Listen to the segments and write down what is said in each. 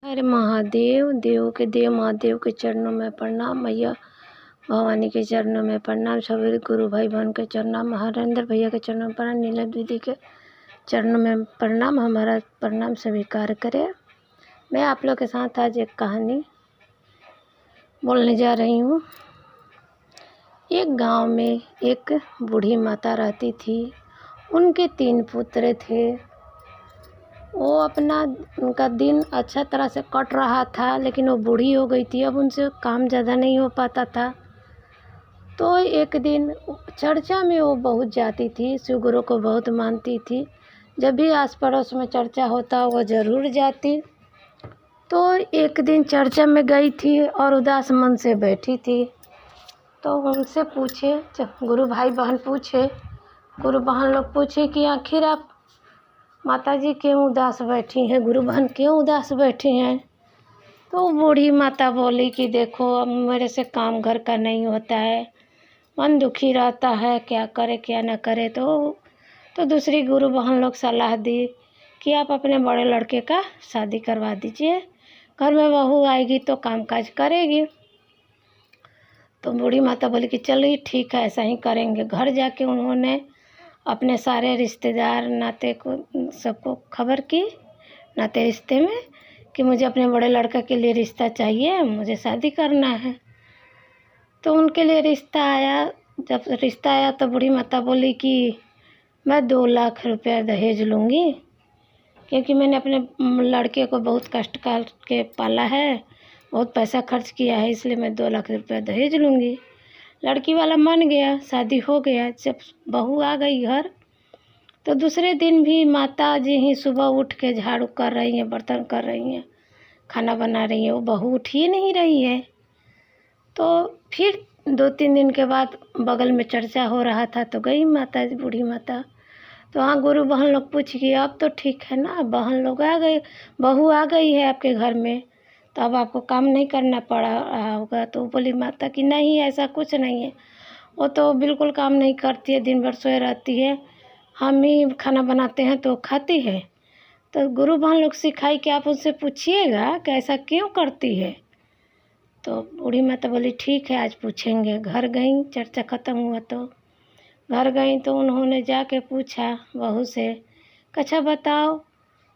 अरे महादेव, देव के देव महादेव के चरणों में प्रणाम। मैया भवानी के चरणों में प्रणाम। सभी गुरु भाई बहन के चरणों में, हरेंद्र भैया के चरणों में प्रणाम, नीलम दीदी के चरणों में प्रणाम। हमारा प्रणाम स्वीकार करें। मैं आप लोग के साथ आज एक कहानी बोलने जा रही हूँ। एक गांव में एक बूढ़ी माता रहती थी। उनके 3 पुत्र थे। वो उनका दिन अच्छा तरह से कट रहा था, लेकिन वो बूढ़ी हो गई थी। अब उनसे काम ज़्यादा नहीं हो पाता था। तो एक दिन चर्चा में वो बहुत जाती थी, शिव गुरु को बहुत मानती थी। जब भी आस पड़ोस में चर्चा होता वो ज़रूर जाती। तो एक दिन चर्चा में गई थी और उदास मन से बैठी थी। तो उनसे पूछे, गुरु भाई बहन पूछे, गुरु बहन लोग पूछे कि आखिर आप माताजी क्यों उदास बैठी हैं, गुरु बहन क्यों उदास बैठी हैं। तो बूढ़ी माता बोली कि देखो, अब मेरे से काम घर का नहीं होता है, मन दुखी रहता है, क्या करे क्या ना करे। तो दूसरी गुरु बहन लोग सलाह दी कि आप अपने बड़े लड़के का शादी करवा दीजिए, घर में बहू आएगी तो कामकाज करेगी। तो बूढ़ी माता बोली कि चलिए ठीक है, ऐसा ही करेंगे। घर जाके उन्होंने अपने सारे रिश्तेदार नाते को सबको खबर की, नाते रिश्ते में, कि मुझे अपने बड़े लड़का के लिए रिश्ता चाहिए, मुझे शादी करना है। तो उनके लिए रिश्ता आया। जब रिश्ता आया तो बूढ़ी माता बोली कि मैं 2 लाख रुपया दहेज लूँगी, क्योंकि मैंने अपने लड़के को बहुत कष्ट करके पाला है, बहुत पैसा खर्च किया है, इसलिए मैं 2 लाख रुपया दहेज लूँगी। लड़की वाला मान गया, शादी हो गया। जब बहू आ गई घर, तो दूसरे दिन भी माता जी ही सुबह उठ के झाड़ू कर रही हैं, बर्तन कर रही हैं, खाना बना रही हैं। वो बहू उठ ही नहीं रही है। तो फिर 2-3 दिन के बाद बगल में चर्चा हो रहा था, तो गई माता जी, बूढ़ी माता। तो हाँ, गुरु बहन लोग पूछ गई, अब तो ठीक है ना, बहन लोग आ गए, बहू आ गई है आपके घर में, तो अब आपको काम नहीं करना पड़ा रहा होगा। तो बोली माता कि नहीं, ऐसा कुछ नहीं है, वो तो बिल्कुल काम नहीं करती है, दिन भर सोए रहती है, हम ही खाना बनाते हैं तो खाती है। तो गुरु बहन लोग सिखाई कि आप उससे पूछिएगा कि ऐसा क्यों करती है। तो बूढ़ी माता बोली ठीक है, आज पूछेंगे। घर गई, चर्चा ख़त्म हुआ तो घर गई तो उन्होंने जाके पूछा बहू से, अच्छा बताओ,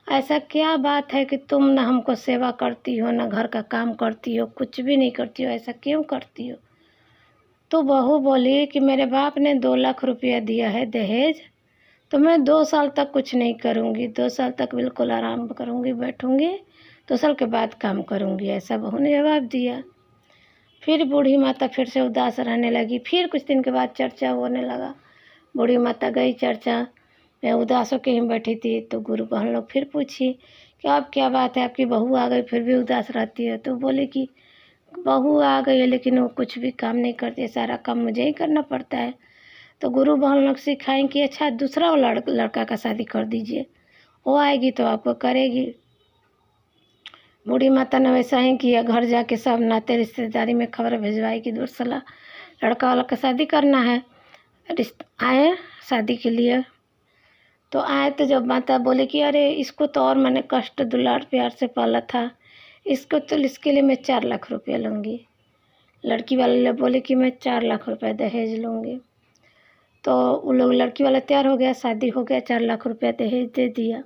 ऐसा क्या बात है कि तुम ना हमको सेवा करती हो, ना घर का काम करती हो, कुछ भी नहीं करती हो, ऐसा क्यों करती हो। तो बहू बोली कि मेरे बाप ने 2 लाख रुपया दिया है दहेज, तो मैं 2 साल तक कुछ नहीं करूँगी, 2 साल तक बिल्कुल आराम करूँगी, बैठूँगी, 2 साल के बाद काम करूँगी, ऐसा बहू ने जवाब दिया। फिर बूढ़ी माता फिर से उदास रहने लगी। फिर कुछ दिन के बाद चर्चा होने लगा। बूढ़ी माता गई चर्चा में, उदास होकर ही बैठी थी। तो गुरु बहन लोग फिर पूछी कि अब क्या बात है, आपकी बहू आ गई फिर भी उदास रहती है। तो बोले कि बहू आ गई है, लेकिन वो कुछ भी काम नहीं करती, सारा काम मुझे ही करना पड़ता है। तो गुरु बहन लोग सिखाएं कि अच्छा, दूसरा लड़का का शादी कर दीजिए, वो आएगी तो आपको करेगी। बूढ़ी माता ने वैसा ही किया। घर जाके सब नाते रिश्तेदारी में खबर भिजवाई कि दूसरा लड़का वाला का शादी करना है। आए शादी के लिए। तो आए तो जब माता बोले कि अरे इसको तो और मैंने कष्ट दुलार प्यार से पाला था, इसको तो इसके लिए मैं 4 लाख रुपया लूँगी। लड़की वाले बोले कि मैं 4 लाख रुपया दहेज लूँगी। तो वो लोग, लड़की वाला तैयार हो गया, शादी हो गया, 4 लाख रुपया दहेज दे दिया।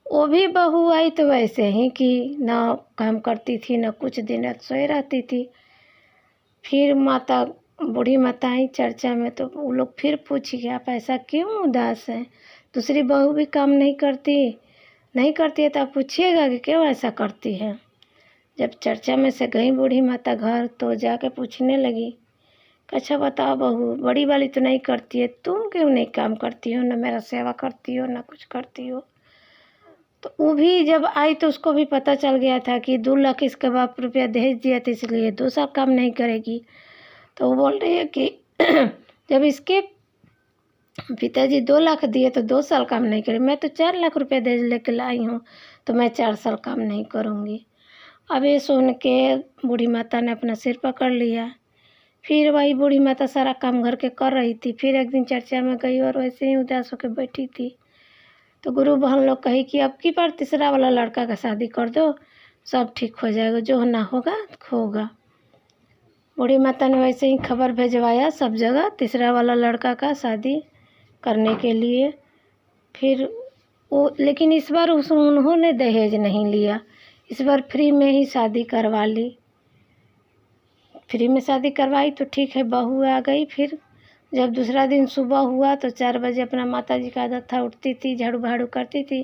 वो भी बहू आई तो वैसे ही कि ना काम करती थी, ना कुछ दिन सोए रहती थी। फिर माता, बूढ़ी माता आई चर्चा में, तो वो लोग फिर पूछी कि आप ऐसा क्यों उदास हैं, दूसरी बहू भी काम नहीं करती है तो आप पूछिएगा कि क्यों ऐसा करती है। जब चर्चा में से गई बूढ़ी माता घर, तो जाके पूछने लगी, अच्छा बताओ बहू, बड़ी वाली तो नहीं करती है, तुम क्यों नहीं काम करती हो, ना मेरा सेवा करती हो, ना कुछ करती हो। तो वो भी जब आई तो उसको भी पता चल गया था कि 2 लाख इसके बाप रुपया दहेज दिया था, इसलिए 2 साल काम नहीं करेगी। तो वो बोल रही है कि जब इसके पिताजी 2 लाख दिए तो 2 साल काम नहीं करेगी, मैं तो 4 लाख रुपये दहेज लेके लाई हूँ, तो मैं 4 साल काम नहीं करूँगी। अब ये सुन के बूढ़ी माता ने अपना सिर पकड़ लिया। फिर वही बूढ़ी माता सारा काम घर के कर रही थी। फिर एक दिन चर्चा में गई और वैसे ही उदास होकर बैठी थी। तो गुरु बहन लोग कही कि अब की बार तीसरा वाला लड़का का शादी कर दो, सब ठीक हो जाएगा, जो होना होगा होगा। बूढ़ी माता ने वैसे ही खबर भिजवाया सब जगह तीसरा वाला लड़का का शादी करने के लिए। फिर वो, लेकिन इस बार उन्होंने दहेज नहीं लिया, इस बार फ्री में ही शादी करवा ली। फ्री में शादी करवाई तो ठीक है, बहू आ गई। फिर जब दूसरा दिन सुबह हुआ तो 4 बजे अपना माता जी का आदत था, उठती थी, झाड़ू बहाड़ू करती थी।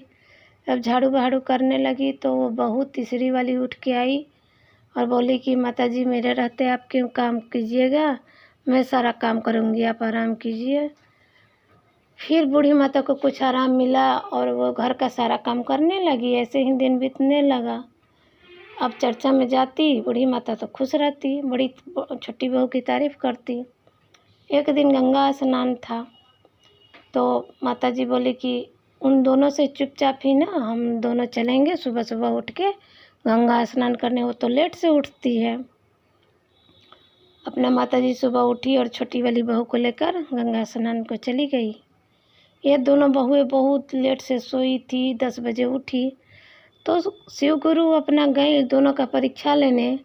जब झाड़ू बहाड़ू करने लगी तो वो बहू तीसरी वाली उठ के आई और बोली कि माता जी मेरे रहते आप क्यों काम कीजिएगा, मैं सारा काम करूँगी, आप आराम कीजिए। फिर बूढ़ी माता को कुछ आराम मिला और वो घर का सारा काम करने लगी। ऐसे ही दिन बीतने लगा। अब चर्चा में जाती बूढ़ी माता तो खुश रहती, बड़ी छोटी बहू की तारीफ करती। एक दिन गंगा स्नान था तो माता जी बोली कि उन दोनों से चुपचाप ही ना हम दोनों चलेंगे सुबह सुबह उठ के गंगा स्नान करने, वो तो लेट से उठती है। अपना माता जी सुबह उठी और छोटी वाली बहू को लेकर गंगा स्नान को चली गई। ये दोनों बहुएं बहुत लेट से सोई थी, 10 बजे उठी तो शिव गुरु अपना गए दोनों का परीक्षा लेने।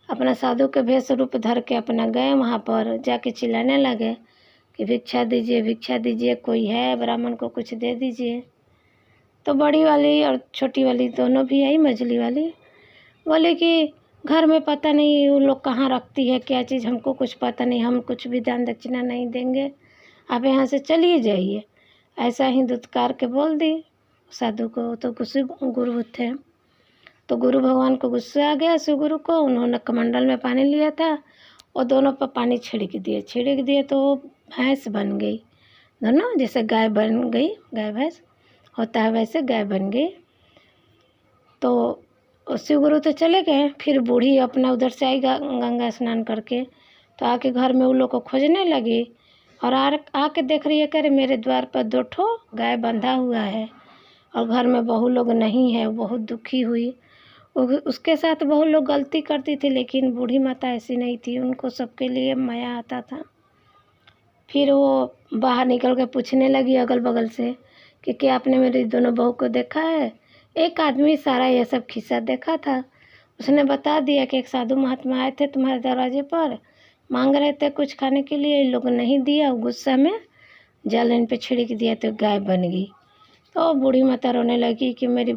अपना साधु के भेष रूप धर के अपना गए, वहाँ पर जाके चिल्लाने लगे कि भिक्षा दीजिए, भिक्षा दीजिए, कोई है ब्राह्मण को कुछ दे दीजिए। तो बड़ी वाली और छोटी वाली दोनों भी आई, मझली वाली बोले कि घर में पता नहीं वो लोग कहाँ रखती है क्या चीज़, हमको कुछ पता नहीं, हम कुछ भी दान दक्षिणा नहीं देंगे, आप यहाँ से चलिए जाइए। ऐसा ही दुत्कार के बोल दी साधु को। तो गुस्से गुरु थे तो गुरु भगवान को गुस्सा आ गया शिव गुरु को। उन्होंने कमंडल में पानी लिया था और दोनों पर पानी छिड़क दिए तो वो भैंस बन गई, दोनों जैसे गाय बन गई, गाय भैंस होता है वैसे गाय बन गई। तो शिव गुरु तो चले गए। फिर बूढ़ी अपना उधर से आई गंगा स्नान करके, तो आके घर में उन लोग को खोजने लगी और आके देख रही है कि मेरे द्वार पर 2 ठो गाय बंधा हुआ है और घर में बहू लोग नहीं है। बहुत दुखी हुई। उसके साथ बहुत लोग गलती करती थी लेकिन बूढ़ी माता ऐसी नहीं थी, उनको सबके लिए माया आता था। फिर वो बाहर निकल के पूछने लगी अगल बगल से कि क्या आपने मेरी दोनों बहू को देखा है। एक आदमी सारा ये सब खिस्सा देखा था, उसने बता दिया कि एक साधु महात्मा आए थे तुम्हारे दरवाजे पर, मांग रहे थे कुछ खाने के लिए, इन लोग नहीं दिया, गुस्सा में जल इन पे छिड़क दिया तो गाय बन गई। तो बूढ़ी माता रोने लगी कि मेरी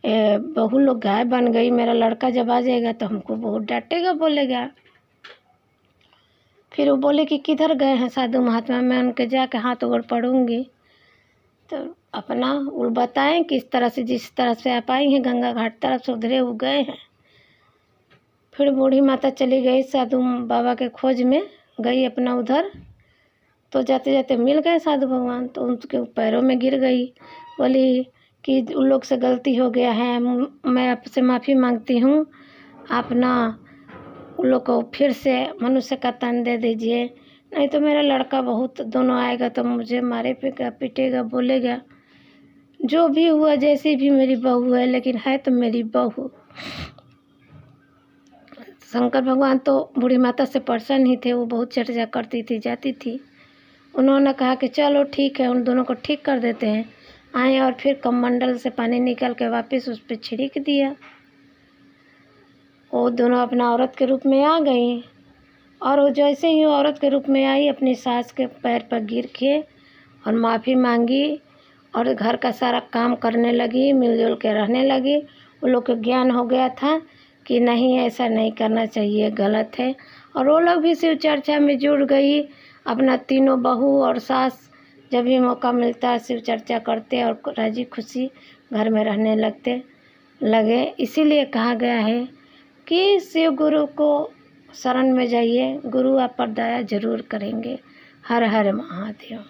बहू लोग गाय बन गई, मेरा लड़का जब आ जाएगा तो हमको बहुत डांटेगा, बोलेगा। फिर वो बोले कि किधर गए हैं साधु महात्मा, मैं उनके जाके हाथ गोड़ पड़ूंगी। तो अपना वो बताएं किस तरह से, जिस तरह से आप आई हैं गंगा घाट तरफ से उधरे वो गए हैं। फिर बूढ़ी माता चली गई साधु बाबा के खोज में, गई अपना उधर। तो जाते जाते मिल गए साधु भगवान, तो उनके पैरों में गिर गई, बोली कि उन लोग से गलती हो गया है, मैं आपसे माफ़ी मांगती हूँ, आप ना उन लोग को फिर से मनुष्य का तन दे दीजिए, नहीं तो मेरा लड़का बहुत दोनों आएगा तो मुझे मारे पीटेगा, बोलेगा। जो भी हुआ, जैसी भी मेरी बहू है लेकिन है तो मेरी बहू। शंकर भगवान तो बूढ़ी माता से प्रसन्न ही थे, वो बहुत चर्चा करती थी, जाती थी। उन्होंने कहा कि चलो ठीक है, उन दोनों को ठीक कर देते हैं। आए और फिर कमंडल से पानी निकाल के वापस उस पर छिड़क दिया। वो दोनों अपना औरत के रूप में आ गई और वो जैसे ही औरत के रूप में आई अपनी सास के पैर पर गिर के और माफ़ी मांगी और घर का सारा काम करने लगी, मिलजुल के रहने लगी। वो लोग को ज्ञान हो गया था कि नहीं ऐसा नहीं करना चाहिए, गलत है। और वो लोग भी शिव चर्चा में जुड़ गई। अपना तीनों बहू और सास जब भी मौका मिलता है शिव चर्चा करते और राजी खुशी घर में रहने लगे। इसीलिए कहा गया है कि शिव गुरु को शरण में जाइए, गुरु आप पर दया जरूर करेंगे। हर हर महादेव।